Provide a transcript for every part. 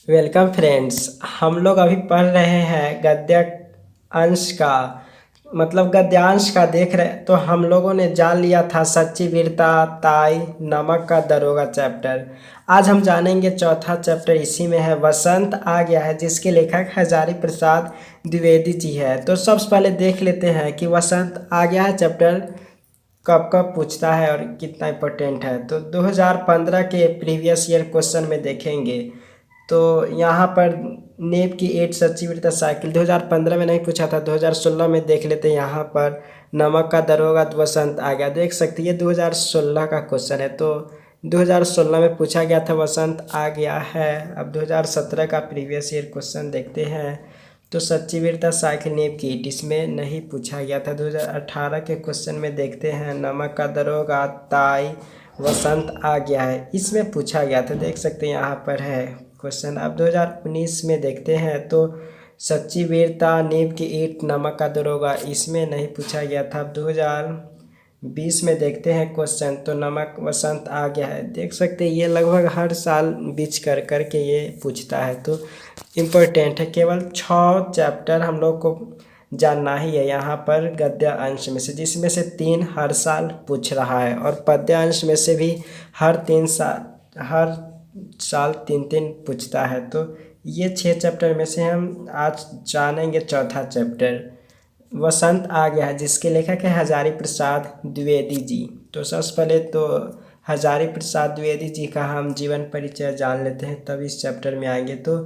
Welcome friends. हम लोग अभी पढ़ रहे हैं गद्य अंश का, मतलब गद्यांश का देख रहे। तो हम लोगों ने जान लिया था सच्ची वीरता, ताई, नमक का दरोगा चैप्टर। आज हम जानेंगे चौथा चैप्टर, इसी में है वसंत आ गया है, जिसके लेखक हजारी प्रसाद द्विवेदी जी है। तो सबसे पहले देख लेते हैं कि वसंत आ गया है चैप्टर कब कब पूछता है और कितना इम्पोर्टेंट है। तो 2015 के प्रीवियस ईयर क्वेश्चन में देखेंगे तो यहाँ पर नेप की 8 सच्ची वीरता साइकिल 2015 में नहीं पूछा था, 2016 में देख लेते हैं। यहाँ पर नमक का दरोगा वसंत आ गया, देख सकते हैं ये 2016 का क्वेश्चन है। तो 2016 में पूछा गया था, वसंत आ गया है। अब 2017 का प्रीवियस ईयर क्वेश्चन देखते हैं। तो सच्ची वीरता साइकिल नेप की 8 इसमें नहीं पूछा गया था। 2018 के क्वेश्चन में देखते हैं, नमक का दरोगा ताई वसंत आ गया है, इसमें पूछा गया था, देख सकते हैं यहाँ पर है क्वेश्चन। अब 2019 में देखते हैं तो सच्ची वीरता नींव की ईंट नमक का दरोगा, इसमें नहीं पूछा गया था। अब 2020 में देखते हैं क्वेश्चन, तो नमक वसंत आ गया है, देख सकते हैं ये लगभग हर साल बीच कर करके ये पूछता है। तो इम्पोर्टेंट है, केवल 6 चैप्टर हम लोग को जानना ही है यहाँ पर गद्य अंश में से, जिसमें से 3 हर साल पूछ रहा है और पद्य अंश में से भी हर साल 3-3 पूछता है। तो ये 6 चैप्टर में से हम आज जानेंगे चौथा चैप्टर, वसंत आ गया है, जिसके लेखक है हजारी प्रसाद द्विवेदी जी। तो सबसे पहले तो हजारी प्रसाद द्विवेदी जी का हम जीवन परिचय जान लेते हैं, तब इस चैप्टर में आएंगे। तो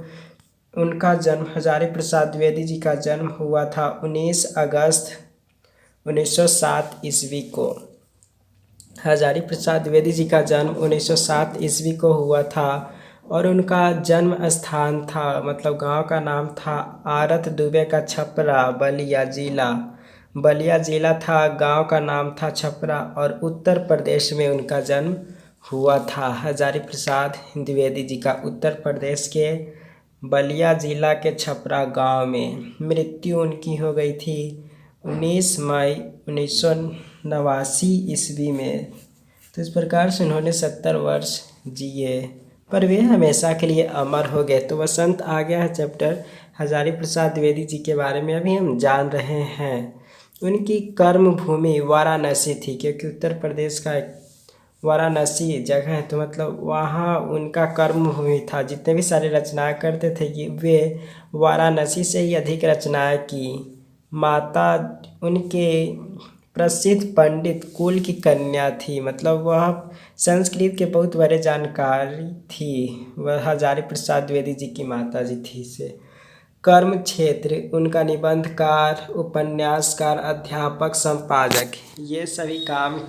उनका जन्म, हजारी प्रसाद द्विवेदी जी का जन्म हुआ था 19 अगस्त 1907 ईस्वी को। हजारी प्रसाद द्विवेदी जी का जन्म 1907 ईस्वी को हुआ था और उनका जन्म स्थान था, मतलब गांव का नाम था आरत दुबे का छपरा, बलिया जिला था, गांव का नाम था छपरा और उत्तर प्रदेश में उनका जन्म हुआ था। हजारी प्रसाद द्विवेदी जी का उत्तर प्रदेश के बलिया जिला के छपरा गांव में मृत्यु उनकी हो गई थी 19 मई 1989 ईस्वी में। तो इस प्रकार से उन्होंने 70 वर्ष जिए, पर वे हमेशा के लिए अमर हो गए। तो वसंत आ गया है चैप्टर हजारी प्रसाद द्विवेदी जी के बारे में अभी हम जान रहे हैं। उनकी कर्म भूमि वाराणसी थी, क्योंकि उत्तर प्रदेश का एक वाराणसी जगह है, तो मतलब वहाँ उनका कर्म भूमि था। जितने भी सारे रचनाएं करते थे कि वे वाराणसी से ही अधिक रचनाएं की। माता उनके प्रसिद्ध पंडित कुल की कन्या थी, मतलब वह संस्कृत के बहुत बड़े जानकारी थी, वह हजारी प्रसाद द्विवेदी जी की माता जी थी से। कर्म क्षेत्र उनका निबंधकार, उपन्यासकार, अध्यापक, संपादक, ये सभी काम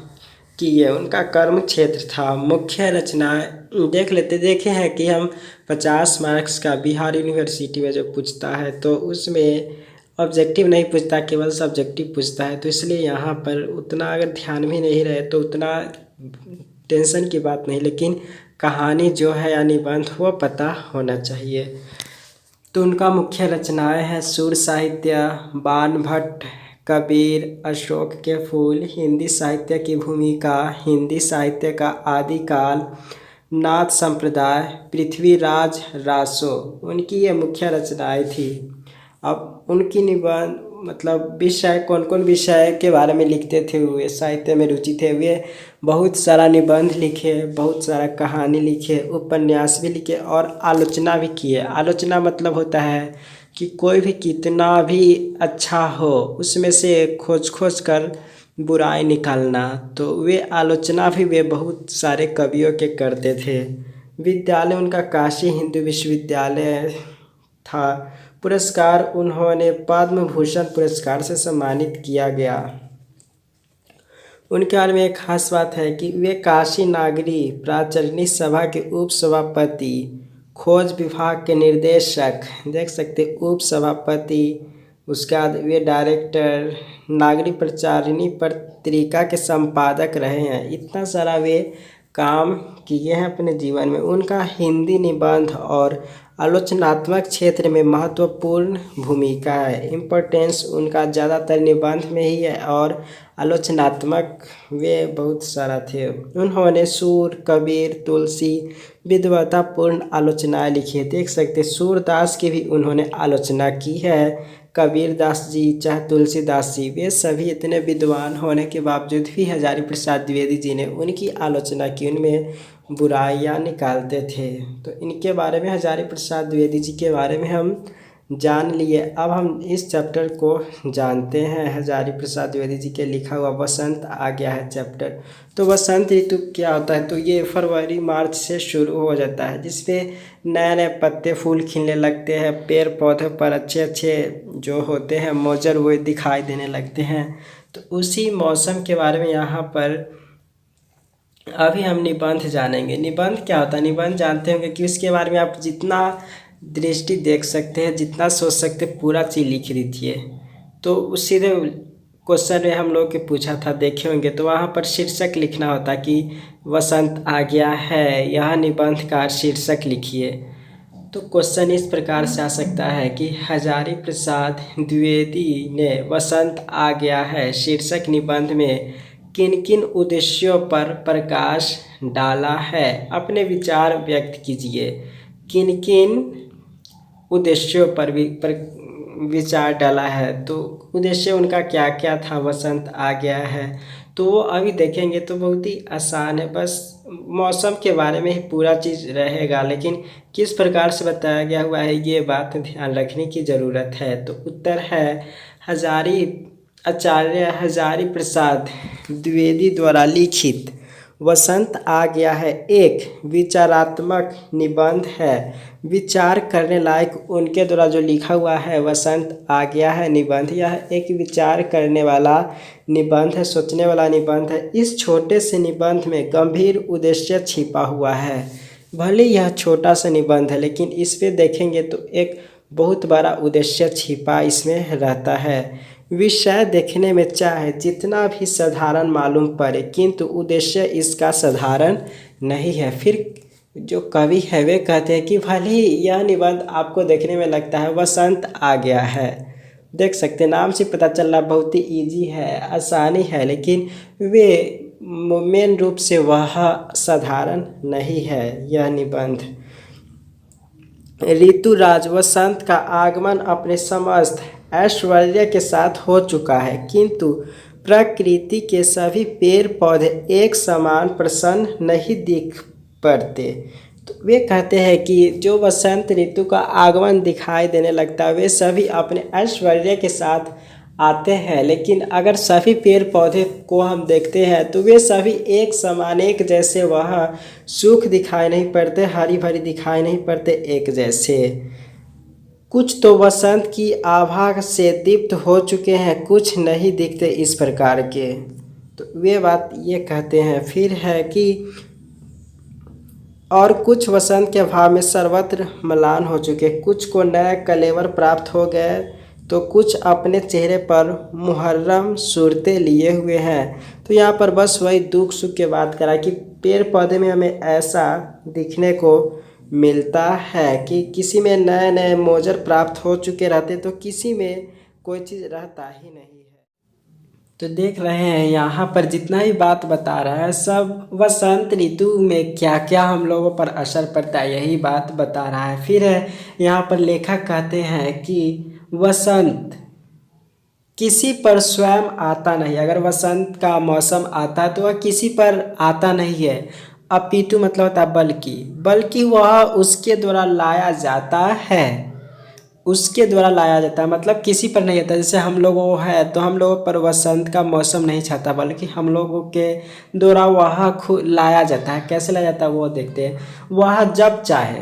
किए, उनका कर्म क्षेत्र था। मुख्य रचनाएं देखे हैं कि हम 50 मार्क्स का बिहार यूनिवर्सिटी में जो पूछता है तो उसमें ऑब्जेक्टिव नहीं पूछता, केवल सब्जेक्टिव पूछता है। तो इसलिए यहाँ पर उतना अगर ध्यान भी नहीं रहे तो उतना टेंशन की बात नहीं, लेकिन कहानी जो है या निबंध वो पता होना चाहिए। तो उनका मुख्य रचनाएं हैं सूर साहित्य, बाणभट्ट, कबीर, अशोक के फूल, हिंदी साहित्य की भूमिका, हिंदी साहित्य का आदिकाल, नाथ संप्रदाय, पृथ्वीराज रासो, उनकी ये मुख्य रचनाएं थी। अब उनकी निबंध मतलब विषय, कौन कौन विषय के बारे में लिखते थे, वे साहित्य में रुचि थे, वे बहुत सारा निबंध लिखे, बहुत सारा कहानी लिखे, उपन्यास भी लिखे और आलोचना भी किए। आलोचना मतलब होता है कि कोई भी कितना भी अच्छा हो उसमें से खोज कर बुराई निकालना, तो वे आलोचना भी वे बहुत सारे कवियों के करते थे। विद्यालय उनका काशी हिंदू विश्वविद्यालय था। पुरस्कार उन्होंने पद्म भूषण पुरस्कार से सम्मानित किया गया। उनके बारे में एक खास बात है कि वे काशी नागरी प्राचार्य सभा के उप सभापति, खोज विभाग के निर्देशक, देख सकते उप सभापति, उसके बाद वे डायरेक्टर, नागरी प्रचारिणी पत्रिका के संपादक रहे हैं। इतना सारा वे काम किए हैं अपने जीवन में। उनका हिंदी निबंध और आलोचनात्मक क्षेत्र में महत्वपूर्ण भूमिका है। इम्पोर्टेंस उनका ज़्यादातर निबंध में ही है और आलोचनात्मक वे बहुत सारा थे। उन्होंने सूर, कबीर, तुलसी विद्वतापूर्ण आलोचनाएं लिखी है। देख सकते सूरदास की भी उन्होंने आलोचना की है। कबीर दास जी चाहे तुलसीदास जी, वे सभी इतने विद्वान होने के बावजूद भी हजारी प्रसाद द्विवेदी जी ने उनकी आलोचना की, उनमें बुराइयां निकालते थे। तो इनके बारे में, हजारी प्रसाद द्विवेदी जी के बारे में हम जान लिए। अब हम इस चैप्टर को जानते हैं। हजारी प्रसाद द्विवेदी जी के लिखा हुआ वसंत आ गया है चैप्टर। तो वसंत ऋतु क्या होता है? तो ये फरवरी मार्च से शुरू हो जाता है, जिसपे नए नए पत्ते फूल खिलने लगते हैं, पेड़ पौधे पर अच्छे अच्छे जो होते हैं मौजर वो दिखाई देने लगते हैं। तो उसी मौसम के बारे में यहाँ पर अभी हम निबंध जानेंगे। निबंध क्या होता है? निबंध जानते होंगे कि उसके बारे में आप जितना दृष्टि देख सकते हैं, जितना सोच सकते हैं, पूरा चीज़ लिख दीजिए। तो सीधे क्वेश्चन में हम लोग के पूछा था, देखे होंगे, तो वहाँ पर शीर्षक लिखना होता कि वसंत आ गया है, यह निबंध का शीर्षक लिखिए। तो क्वेश्चन इस प्रकार से आ सकता है कि हजारी प्रसाद द्विवेदी ने वसंत आ गया है शीर्षक निबंध में किन किन उद्देश्यों पर प्रकाश डाला है? अपने विचार व्यक्त कीजिए। किन किन उद्देश्यों पर भी विचार डाला है, तो उद्देश्य उनका क्या क्या था? वसंत आ गया है, तो वो अभी देखेंगे। तो बहुत ही आसान है, बस मौसम के बारे में ही पूरा चीज़ रहेगा, लेकिन किस प्रकार से बताया गया हुआ है ये बात ध्यान रखने की ज़रूरत है। तो उत्तर है आचार्य हजारी प्रसाद द्विवेदी द्वारा लिखित वसंत आ गया है एक विचारात्मक निबंध है। विचार करने लायक उनके द्वारा जो लिखा हुआ है वसंत आ गया है निबंध, यह एक विचार करने वाला निबंध है, सोचने वाला निबंध है। इस छोटे से निबंध में गंभीर उद्देश्य छिपा हुआ है। भले यह छोटा सा निबंध है, लेकिन इस पे देखेंगे तो एक बहुत बड़ा उद्देश्य छिपा इसमें रहता है। विषय देखने में चाहे जितना भी साधारण मालूम पड़े, किंतु उद्देश्य इसका साधारण नहीं है। फिर जो कवि है वे कहते हैं कि भले ही यह निबंध आपको देखने में लगता है वसंत आ गया है, देख सकते नाम से पता चल रहा बहुत ही इजी है, आसानी है, लेकिन वे मेन रूप से वह साधारण नहीं है। यह निबंध ऋतुराज वसंत का आगमन अपने समस्त ऐश्वर्य के साथ हो चुका है, किंतु प्रकृति के सभी पेड़ पौधे एक समान प्रसन्न नहीं दिख पड़ते। तो वे कहते हैं कि जो वसंत ऋतु का आगमन दिखाई देने लगता है वे सभी अपने ऐश्वर्य के साथ आते हैं, लेकिन अगर सभी पेड़ पौधे को हम देखते हैं तो वे सभी एक समान, एक जैसे वहाँ सुख दिखाई नहीं पड़ते, हरी भरी दिखाई नहीं पड़ते एक जैसे। कुछ तो वसंत की आभा से दीप्त हो चुके हैं, कुछ नहीं दिखते इस प्रकार के। तो वे बात ये कहते हैं। फिर है कि और कुछ वसंत के अभाव में सर्वत्र म्लान हो चुके, कुछ को नए कलेवर प्राप्त हो गए, तो कुछ अपने चेहरे पर मुहर्रम सूरतें लिए हुए हैं। तो यहाँ पर बस वही दुख सुख की बात करा कि पेड़ पौधे में हमें ऐसा दिखने को मिलता है कि किसी में नए नए मौजर प्राप्त हो चुके रहते, तो किसी में कोई चीज़ रहता ही नहीं है। तो देख रहे हैं यहाँ पर जितना ही बात बता रहा है सब वसंत ऋतु में क्या क्या हम लोगों पर असर पड़ता है यही बात बता रहा है। फिर है यहाँ पर लेखक कहते हैं कि वसंत किसी पर स्वयं आता नहीं। अगर वसंत का मौसम आता है तो वह किसी पर आता नहीं है, अपितु मतलब होता है बल्कि वह उसके द्वारा लाया जाता है, उसके द्वारा लाया जाता है, मतलब किसी पर नहीं आता। जैसे हम लोगों है तो हम लोगों पर वसंत का मौसम नहीं छाता, बल्कि हम लोगों के द्वारा वह खुद लाया जाता है। कैसे लाया जाता है वो देखते हैं। वह जब चाहे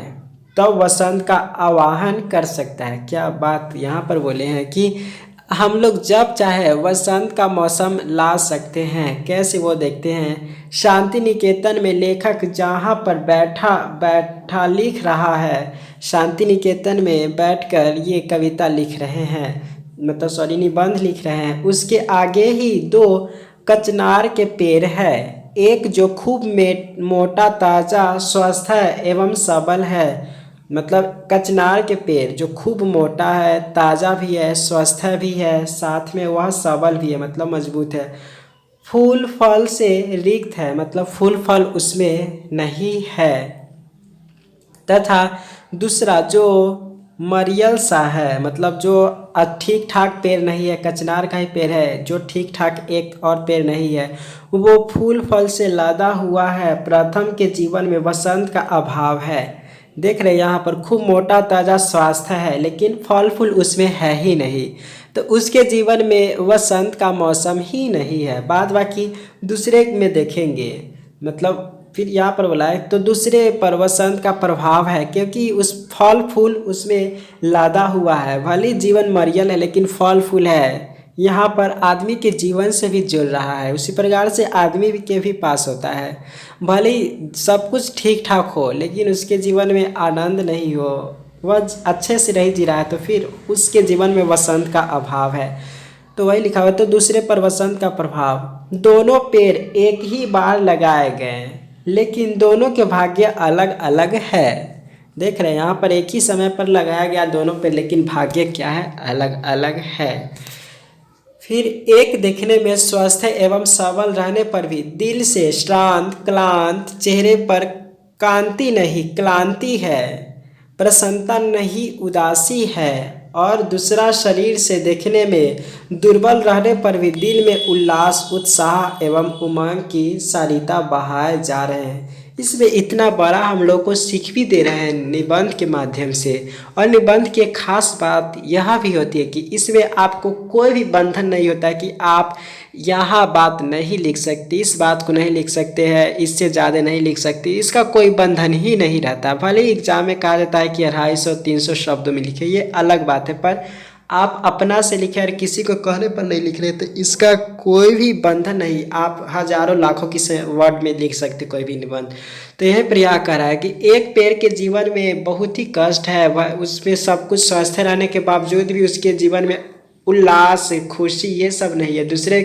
तब तो वसंत का आवाहन कर सकता है। क्या बात यहाँ पर बोले हैं कि हम लोग जब चाहे वसंत का मौसम ला सकते हैं। कैसे वो देखते हैं। शांति निकेतन में लेखक जहाँ पर बैठा लिख रहा है, शांति निकेतन में बैठकर ये कविता लिख रहे हैं, मतलब निबंध लिख रहे हैं। उसके आगे ही 2 कचनार के पेड़ है, एक जो खूब मोटा ताज़ा स्वस्थ है एवं सबल है, मतलब कचनार के पेड़ जो खूब मोटा है, ताज़ा भी है, स्वस्थ भी है, साथ में वह सबल भी है, मतलब मजबूत है। फूल फल से रिक्त है, मतलब फूल फल उसमें नहीं है। तथा दूसरा जो मरियल सा है, मतलब जो ठीक ठाक पेड़ नहीं है, कचनार का ही पेड़ है, जो ठीक ठाक एक और पेड़ नहीं है, वो फूल फल से लादा हुआ है। प्रथम के जीवन में वसंत का अभाव है। देख रहे यहाँ पर खूब मोटा ताजा स्वास्थ्य है, लेकिन फल फूल उसमें है ही नहीं, तो उसके जीवन में वसंत का मौसम ही नहीं है। बाद बाकी दूसरे में देखेंगे, मतलब फिर यहाँ पर बोला है तो दूसरे पर वसंत का प्रभाव है, क्योंकि उस फल फूल उसमें लादा हुआ है। भले जीवन मरियल है लेकिन फल फूल है, यहाँ पर आदमी के जीवन से भी जुड़ रहा है। उसी प्रकार से आदमी के भी पास होता है, भले ही सब कुछ ठीक ठाक हो लेकिन उसके जीवन में आनंद नहीं हो, वह अच्छे से नहीं जी रहा है, तो फिर उसके जीवन में वसंत का अभाव है। तो वही लिखा हुआ है, तो दूसरे पर वसंत का प्रभाव। दोनों पेड़ एक ही बार लगाए गए लेकिन दोनों के भाग्य अलग अलग है। देख रहे हैं यहाँ पर एक ही समय पर लगाया गया दोनों पेड़, लेकिन भाग्य क्या है, अलग अलग है। फिर एक देखने में स्वस्थ एवं सबल रहने पर भी दिल से श्रांत क्लांत, चेहरे पर कांति नहीं क्लांति है, प्रसन्नता नहीं उदासी है। और दूसरा शरीर से देखने में दुर्बल रहने पर भी दिल में उल्लास उत्साह एवं उमंग की सरिता बहाए जा रहे हैं। इसमें इतना बड़ा हम लोग को सीख भी दे रहे हैं निबंध के माध्यम से। और निबंध की एक खास बात यह भी होती है कि इसमें आपको कोई भी बंधन नहीं होता है कि आप यहाँ बात नहीं लिख सकते, इस बात को नहीं लिख सकते हैं, इससे ज़्यादा नहीं लिख सकते, इसका कोई बंधन ही नहीं रहता। भले ही एग्जाम में कहा जाता है कि 250-300 शब्दों में लिखे, ये अलग बात है, पर आप अपना से लिखे और किसी को कहने पर नहीं लिख रहे, तो इसका कोई भी बंधन नहीं। आप हजारों लाखों की वर्ड में लिख सकते कोई भी निबंध। तो यह प्रयास कर रहा है कि एक पेड़ के जीवन में बहुत ही कष्ट है, वह उसमें सब कुछ स्वस्थ रहने के बावजूद भी उसके जीवन में उल्लास खुशी ये सब नहीं है। दूसरे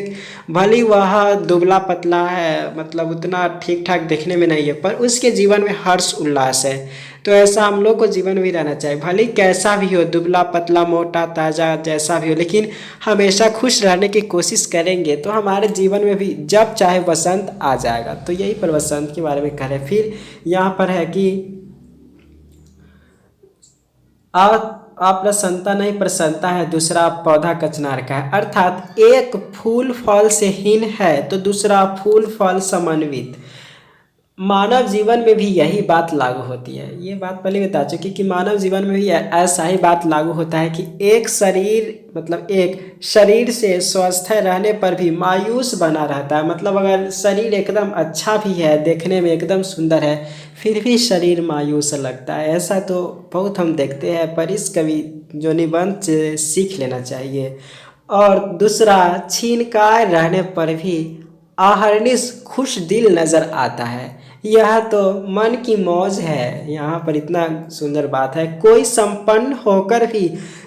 भले वह दुबला पतला है, मतलब उतना ठीक ठाक देखने में नहीं है, पर उसके जीवन में हर्ष उल्लास है। तो ऐसा हम लोग को जीवन में रहना चाहिए, भले कैसा भी हो, दुबला पतला मोटा ताज़ा जैसा भी हो, लेकिन हमेशा खुश रहने की कोशिश करेंगे तो हमारे जीवन में भी जब चाहे वसंत आ जाएगा। तो यही पर वसंत के बारे में करें। फिर यहाँ पर है कि अप्रसन्नता नहीं प्रसन्नता है, दूसरा पौधा कचनार का है। अर्थात एक फूल फल से हीन है तो दूसरा फूल फल समन्वित। मानव जीवन में भी यही बात लागू होती है। ये बात पहले बता चुकी कि मानव जीवन में भी ऐसा ही बात लागू होता है कि एक शरीर, मतलब एक शरीर से स्वस्थ रहने पर भी मायूस बना रहता है। मतलब अगर शरीर एकदम अच्छा भी है, देखने में एकदम सुंदर है, फिर भी शरीर मायूस लगता है। ऐसा तो बहुत हम देखते हैं, पर इस कवि जो निबंध से सीख लेना चाहिए। और दूसरा, छीनकाय रहने पर भी आहर्निश खुश दिल नजर आता है। यह तो मन की मौज है। यहाँ पर इतना सुंदर बात है, कोई संपन्न होकर भी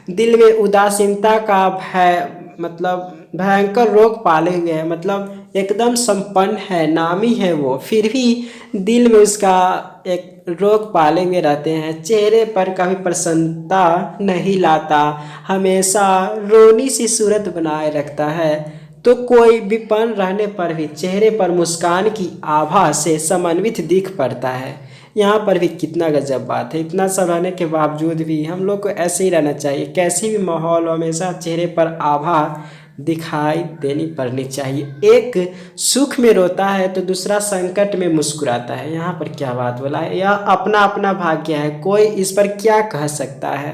दिल में उदासीनता का भय, मतलब भयंकर रोग पाले हुए है। मतलब एकदम संपन्न है, नामी है वो, फिर भी दिल में उसका एक रोग पाले हुए रहते हैं। चेहरे पर कभी प्रसन्नता नहीं लाता, हमेशा रोनी सी सूरत बनाए रखता है। तो कोई विपन्न रहने पर भी चेहरे पर मुस्कान की आभा से समन्वित दिख पड़ता है। यहाँ पर भी कितना गजब बात है। इतना सब रहने के बावजूद भी हम लोग को ऐसे ही रहना चाहिए, कैसी भी माहौल हो हमेशा चेहरे पर आभा दिखाई देनी पड़नी चाहिए। एक सुख में रोता है तो दूसरा संकट में मुस्कुराता है। यहाँ पर क्या बात बोला है, यह अपना अपना भाग्य है, कोई इस पर क्या कह सकता है।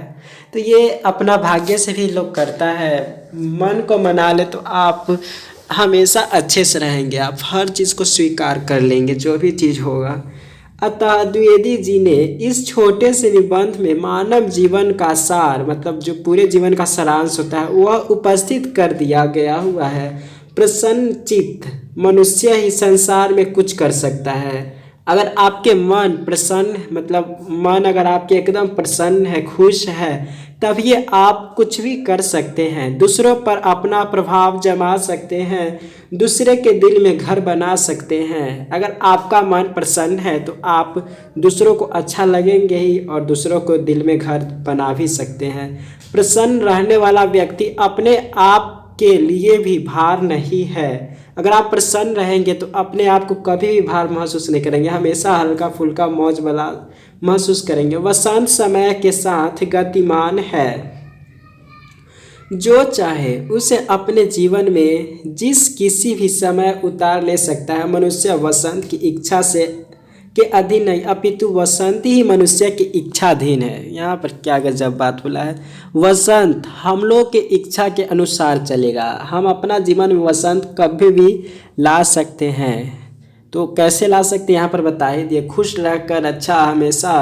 तो ये अपना भाग्य से भी लोग करता है। मन को मना ले तो आप हमेशा अच्छे से रहेंगे, आप हर चीज़ को स्वीकार कर लेंगे जो भी चीज़ होगा। अतः द्विवेदी जी ने इस छोटे से निबंध में मानव जीवन का सार, मतलब जो पूरे जीवन का सारांश होता है, वह उपस्थित कर दिया गया हुआ है। प्रसन्न चित्त मनुष्य ही संसार में कुछ कर सकता है। अगर आपके मन प्रसन्न, मतलब मन अगर आपके एकदम प्रसन्न है, खुश है, तब ये आप कुछ भी कर सकते हैं। दूसरों पर अपना प्रभाव जमा सकते हैं, दूसरे के दिल में घर बना सकते हैं। अगर आपका मन प्रसन्न है तो आप दूसरों को अच्छा लगेंगे ही, और दूसरों को दिल में घर बना भी सकते हैं। प्रसन्न रहने वाला व्यक्ति अपने आप के लिए भी भार नहीं है। अगर आप प्रसन्न रहेंगे तो अपने आप को कभी भी भार महसूस नहीं करेंगे, हमेशा हल्का फुल्का मौज वाला महसूस करेंगे। वसंत समय के साथ गतिमान है, जो चाहे उसे अपने जीवन में जिस किसी भी समय उतार ले सकता है। मनुष्य वसंत की इच्छा से के अधीन नहीं, अपितु वसंत ही मनुष्य की इच्छाधीन है। यहाँ पर क्या गजब बात बोला है। वसंत हम लोग के इच्छा के अनुसार चलेगा, हम अपना जीवन में वसंत कभी भी ला सकते हैं। तो कैसे ला सकते हैं यहाँ पर बता ही दिए, खुश रहकर अच्छा हमेशा,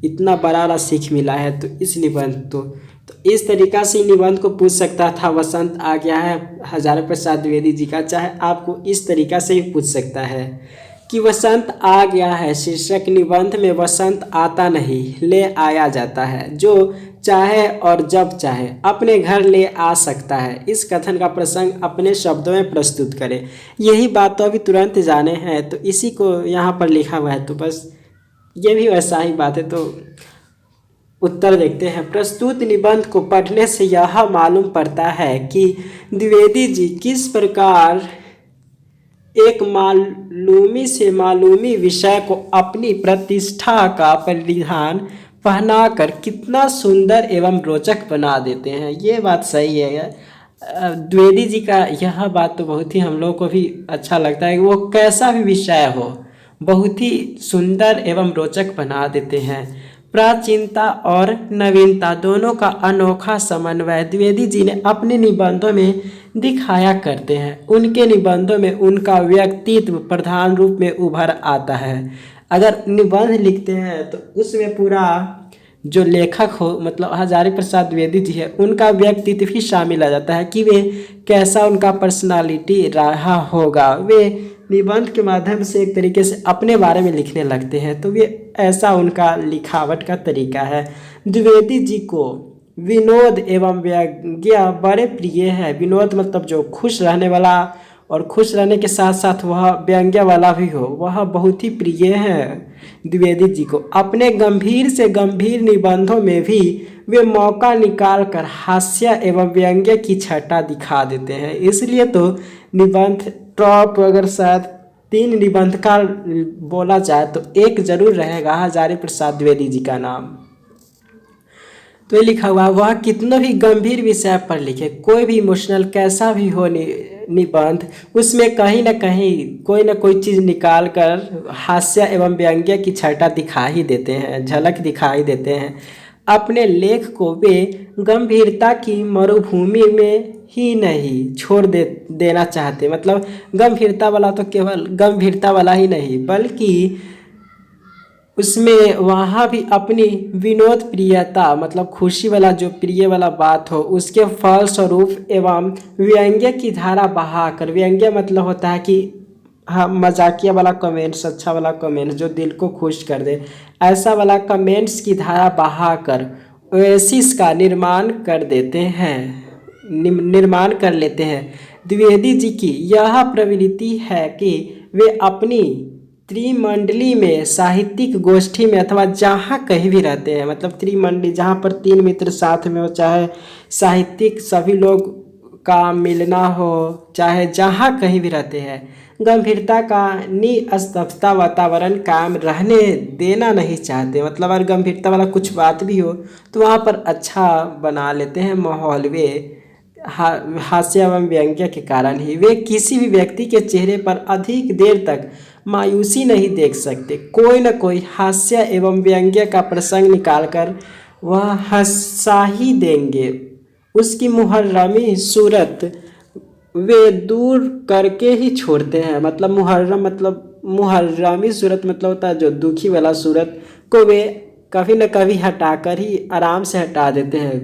इतना बड़ा वाला सीख मिला है। तो इस निबंध तो इस तरीक़ा से निबंध को पूछ सकता था। वसंत आ गया है हजारी प्रसाद द्विवेदी जी का, चाहे आपको इस तरीक़ा से भी पूछ सकता है कि वसंत आ गया है। शीर्षक निबंध में वसंत आता नहीं, ले आया जाता है। जो चाहे और जब चाहे अपने घर ले आ सकता है। इस कथन का प्रसंग अपने शब्दों में प्रस्तुत करें। यही बात तो अभी तुरंत जाने हैं, तो इसी को यहाँ पर लिखा हुआ है, तो बस ये भी वैसा ही बात है। तो उत्तर देखते हैं। प्रस्तुत निबंध को पढ़ने से यह मालूम पड़ता है कि द्विवेदी जी किस प्रकार एक मालूमी से मालूमी विषय को अपनी प्रतिष्ठा का परिधान पहनाकर कितना सुंदर एवं रोचक बना देते हैं। ये बात सही है। द्विवेदी जी का यह बात तो बहुत ही हम लोग को भी अच्छा लगता है कि वो कैसा भी विषय हो बहुत ही सुंदर एवं रोचक बना देते हैं। प्राचीनता और नवीनता दोनों का अनोखा समन्वय द्विवेदी जी ने अपने निबंधों में दिखाया करते हैं। उनके निबंधों में उनका व्यक्तित्व प्रधान रूप में उभर आता है। अगर निबंध लिखते हैं तो उसमें पूरा जो लेखक हो मतलब हजारी प्रसाद द्विवेदी जी है, उनका व्यक्तित्व भी शामिल आ जाता है कि वे कैसा उनका पर्सनालिटी रहा होगा। वे निबंध के माध्यम से एक तरीके से अपने बारे में लिखने लगते हैं, तो वे ऐसा उनका लिखावट का तरीका है। द्विवेदी जी को विनोद एवं व्यंग्य बड़े प्रिय है। विनोद मतलब जो खुश रहने वाला, और खुश रहने के साथ साथ वह व्यंग्य वाला भी हो, वह बहुत ही प्रिय है द्विवेदी जी को। अपने गंभीर से गंभीर निबंधों में भी वे मौका निकाल कर हास्य एवं व्यंग्य की छटा दिखा देते हैं। इसलिए तो निबंध टॉप अगर शायद 3 निबंधकार बोला जाए तो एक जरूर रहेगा हजारी प्रसाद द्विवेदी जी का नाम। तो ये लिखा हुआ वह कितना भी गंभीर विषय पर लिखे, कोई भी इमोशनल कैसा भी हो निबंध, उसमें कहीं ना कहीं कोई ना कोई चीज़ निकाल कर हास्य एवं व्यंग्य की छटा दिखा ही देते हैं, झलक दिखाई देते हैं। अपने लेख को वे गंभीरता की मरुभूमि में ही नहीं छोड़ देना चाहते। मतलब गंभीरता वाला तो केवल गंभीरता वाला ही नहीं, बल्कि उसमें वहाँ भी अपनी विनोद प्रियता मतलब खुशी वाला जो प्रिय वाला बात हो उसके फलस्वरूप एवं व्यंग्य की धारा बहाकर, व्यंग्य मतलब होता है कि हाँ मजाकिया वाला कमेंट्स, अच्छा वाला कमेंट्स जो दिल को खुश कर दे, ऐसा वाला कमेंट्स की धारा बहाकर ओएसिस का निर्माण कर देते हैं, निर्माण कर लेते हैं। द्विवेदी जी की यह प्रवृत्ति है कि वे अपनी त्रिमंडली में साहित्यिक गोष्ठी में अथवा जहाँ कहीं भी रहते हैं, मतलब त्रिमंडली जहाँ पर 3 मित्र साथ में हो, चाहे साहित्यिक सभी लोग का मिलना हो, चाहे जहाँ कहीं भी रहते हैं, गंभीरता का निस्तब्धता वातावरण कायम रहने देना नहीं चाहते। मतलब अगर गंभीरता वाला कुछ बात भी हो तो वहाँ पर अच्छा बना लेते हैं माहौल। वे हास्य एवं व्यंग्य के कारण ही वे किसी भी व्यक्ति के चेहरे पर अधिक देर तक मायूसी नहीं देख सकते। कोई न कोई हास्य एवं व्यंग्य का प्रसंग निकालकर वह हंसा ही देंगे। उसकी मुहर्रमी सूरत वे दूर करके ही छोड़ते हैं। मतलब मुहर्रमी सूरत मतलब होता है जो दुखी वाला सूरत को वे कभी न कभी हटाकर ही आराम से हटा देते हैं।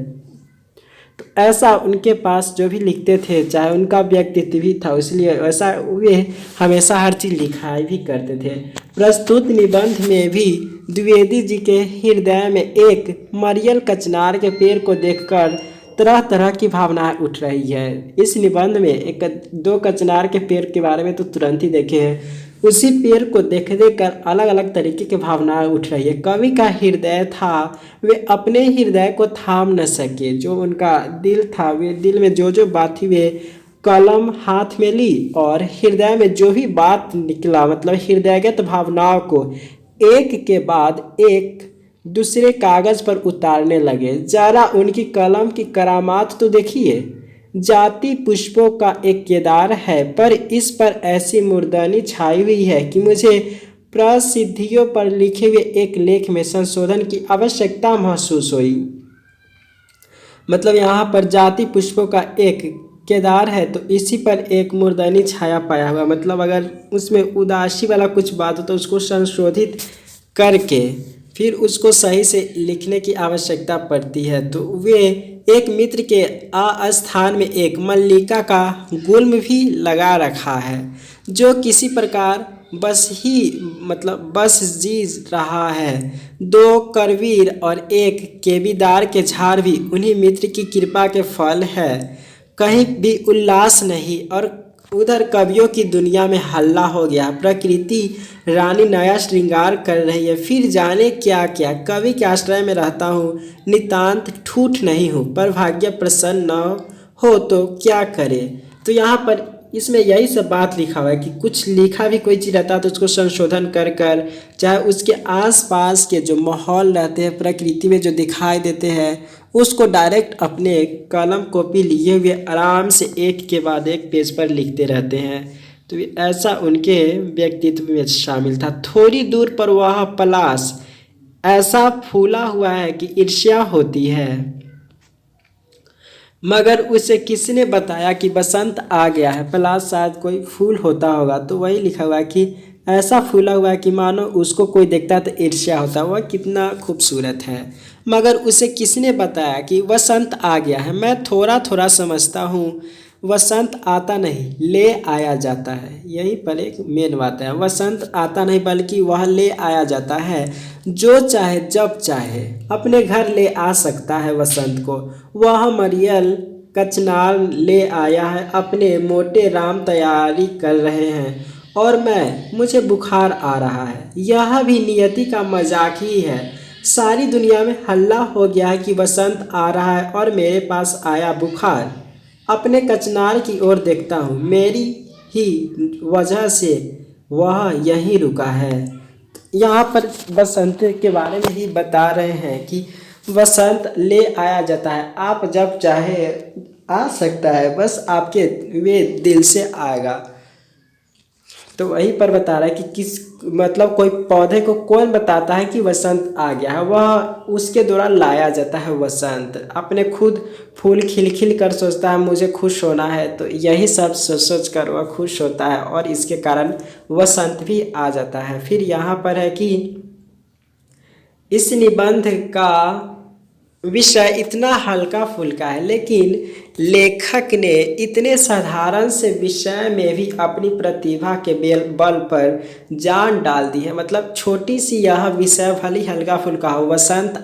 तो ऐसा उनके पास जो भी लिखते थे, चाहे उनका व्यक्तित्व भी था, इसलिए ऐसा वे हमेशा हर चीज़ लिखाई भी करते थे। प्रस्तुत निबंध में भी द्विवेदी जी के हृदय में एक मरियल कचनार के पेड़ को देखकर तरह तरह की भावनाएं उठ रही है। इस निबंध में 1-2 कचनार के पेड़ के बारे में तो तुरंत ही देखे हैं। उसी पेड़ को देख कर अलग अलग तरीके की भावनाएं उठ रही है। कवि का हृदय था, वे अपने हृदय को थाम न सके। जो उनका दिल था, वे दिल में जो जो बात थी वे कलम हाथ में ली और हृदय में जो भी बात निकला, मतलब हृदयगत भावनाओं को एक के बाद एक दूसरे कागज पर उतारने लगे। जरा उनकी कलम की करामात तो देखिए। जाति पुष्पों का एक केदार है, पर इस पर ऐसी मुर्दानी छाई हुई है कि मुझे प्रसिद्धियों पर लिखे हुए एक लेख में संशोधन की आवश्यकता महसूस हुई। मतलब यहाँ पर जाति पुष्पों का एक केदार है तो इसी पर एक मुर्दानी छाया पाया हुआ, मतलब अगर उसमें उदासी वाला कुछ बात हो तो उसको संशोधित करके फिर उसको सही से लिखने की आवश्यकता पड़ती है। तो वे एक मित्र के स्थान में एक मल्लिका का गुल्म भी लगा रखा है, जो किसी प्रकार बस जी रहा है। दो करवीर और एक केबीदार के झाड़ भी उन्हीं मित्र की कृपा के फल है। कहीं भी उल्लास नहीं और उधर कवियों की दुनिया में हल्ला हो गया। प्रकृति रानी नया श्रृंगार कर रही है, फिर जाने क्या क्या। कवि के आश्रय में रहता हूँ, नितांत ठूठ नहीं हूँ, पर भाग्य प्रसन्न न हो तो क्या करे। तो यहाँ पर इसमें यही सब बात लिखा हुआ है कि कुछ लिखा भी कोई चीज़ रहता है तो उसको संशोधन कर कर, चाहे उसके आसपास के जो माहौल रहते हैं प्रकृति में जो दिखाई देते हैं उसको डायरेक्ट अपने कलम कॉपी लिए हुए आराम से एक के बाद एक पेज पर लिखते रहते हैं। तो ऐसा उनके व्यक्तित्व में शामिल था। थोड़ी दूर पर वह पलाश ऐसा फूला हुआ है कि ईर्ष्या होती है, मगर उसे किसने बताया कि बसंत आ गया है। पलाश शायद कोई फूल होता होगा, तो वही लिखा हुआ है कि ऐसा फूला हुआ है कि मानो उसको कोई देखता तो ईर्ष्या होता। वह कितना खूबसूरत है, मगर उसे किसने बताया कि वसंत आ गया है। मैं थोड़ा थोड़ा समझता हूँ, वसंत आता नहीं ले आया जाता है। यहीं पर एक मेन बात है, वसंत आता नहीं बल्कि वह ले आया जाता है। जो चाहे जब चाहे अपने घर ले आ सकता है वसंत को। वह मरियल कचनार ले आया है, अपने मोटे राम तैयारी कर रहे हैं और मुझे बुखार आ रहा है। यह भी नियति का मजाक ही है। सारी दुनिया में हल्ला हो गया है कि बसंत आ रहा है और मेरे पास आया बुखार। अपने कचनार की ओर देखता हूँ, मेरी ही वजह से वह यहीं रुका है। यहाँ पर बसंत के बारे में ही बता रहे हैं कि बसंत ले आया जाता है, आप जब चाहे आ सकता है, बस आपके वे दिल से आएगा। तो वहीं पर बता रहा है कि मतलब कोई पौधे को कौन बताता है कि वसंत आ गया है, वह उसके द्वारा लाया जाता है वसंत। अपने खुद फूल खिल खिल कर सोचता है मुझे खुश होना है, तो यही सब सोच कर वह खुश होता है और इसके कारण वसंत भी आ जाता है। फिर यहाँ पर है कि इस निबंध का विषय इतना हल्का फुल्का है, लेकिन लेखक ने इतने साधारण से विषय में भी अपनी प्रतिभा के बल पर जान डाल दी है। मतलब छोटी सी यह विषय भले हल्का फुल्का हो, वसंत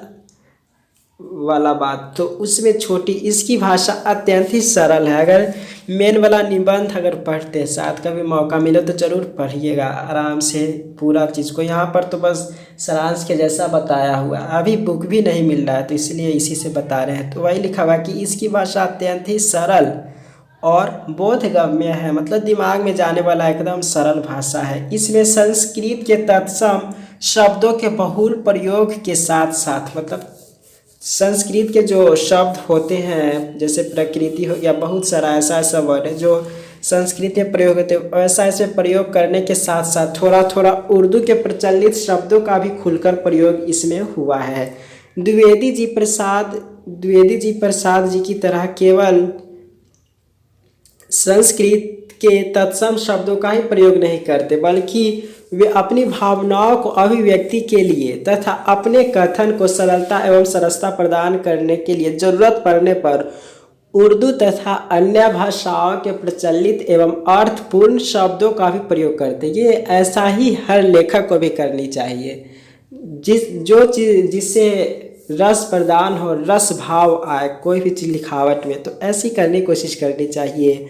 वाला बात, तो उसमें छोटी, इसकी भाषा अत्यंत ही सरल है। अगर मेन वाला निबंध अगर पढ़ते साथ कभी मौका मिले तो ज़रूर पढ़िएगा आराम से पूरा चीज़ को। यहाँ पर तो बस सारांश के जैसा बताया हुआ, अभी बुक भी नहीं मिल रहा है तो इसलिए इसी से बता रहे हैं। तो वही लिखा हुआ कि इसकी भाषा अत्यंत ही सरल और बोधगम्य है, मतलब दिमाग में जाने वाला एकदम सरल भाषा है। इसमें संस्कृत के तत्सम शब्दों के बहुल प्रयोग के साथ साथ, मतलब संस्कृत के जो शब्द होते हैं जैसे प्रकृति हो गया, बहुत सारा ऐसा वर्ड है जो संस्कृत में प्रयोग होते हैं। ऐसा ऐसे प्रयोग करने के साथ साथ थोड़ा थोड़ा उर्दू के प्रचलित शब्दों का भी खुलकर प्रयोग इसमें हुआ है। द्विवेदी जी प्रसाद जी की तरह केवल संस्कृत के तत्सम शब्दों का ही प्रयोग नहीं करते, बल्कि वे अपनी भावनाओं को अभिव्यक्ति के लिए तथा अपने कथन को सरलता एवं सरसता प्रदान करने के लिए जरूरत पड़ने पर उर्दू तथा अन्य भाषाओं के प्रचलित एवं अर्थपूर्ण शब्दों का भी प्रयोग करते हैं। ये ऐसा ही हर लेखक को भी करनी चाहिए, जिससे रस प्रदान हो, रस भाव आए कोई भी चीज़ लिखावट में, तो ऐसी करने की कोशिश करनी चाहिए।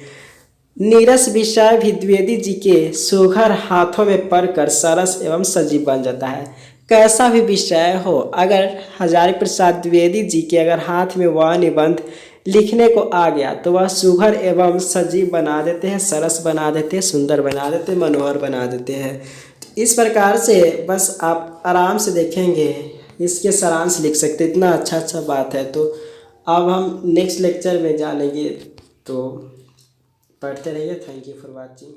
नीरस विषय भी द्विवेदी जी के सुघर हाथों में पढ़कर सरस एवं सजीव बन जाता है। कैसा भी विषय हो, अगर हजारी प्रसाद द्विवेदी जी के अगर हाथ में वह निबंध लिखने को आ गया तो वह सुघर एवं सजीव बना देते हैं, सरस बना देते हैं, सुंदर बना देते हैं, मनोहर बना देते हैं। तो इस प्रकार से बस आप आराम से देखेंगे, इसके सारांश लिख सकते, इतना अच्छा अच्छा बात है। तो अब हम नेक्स्ट लेक्चर में जानेंगे, तो पढ़ते रहिए। Thank you for watching.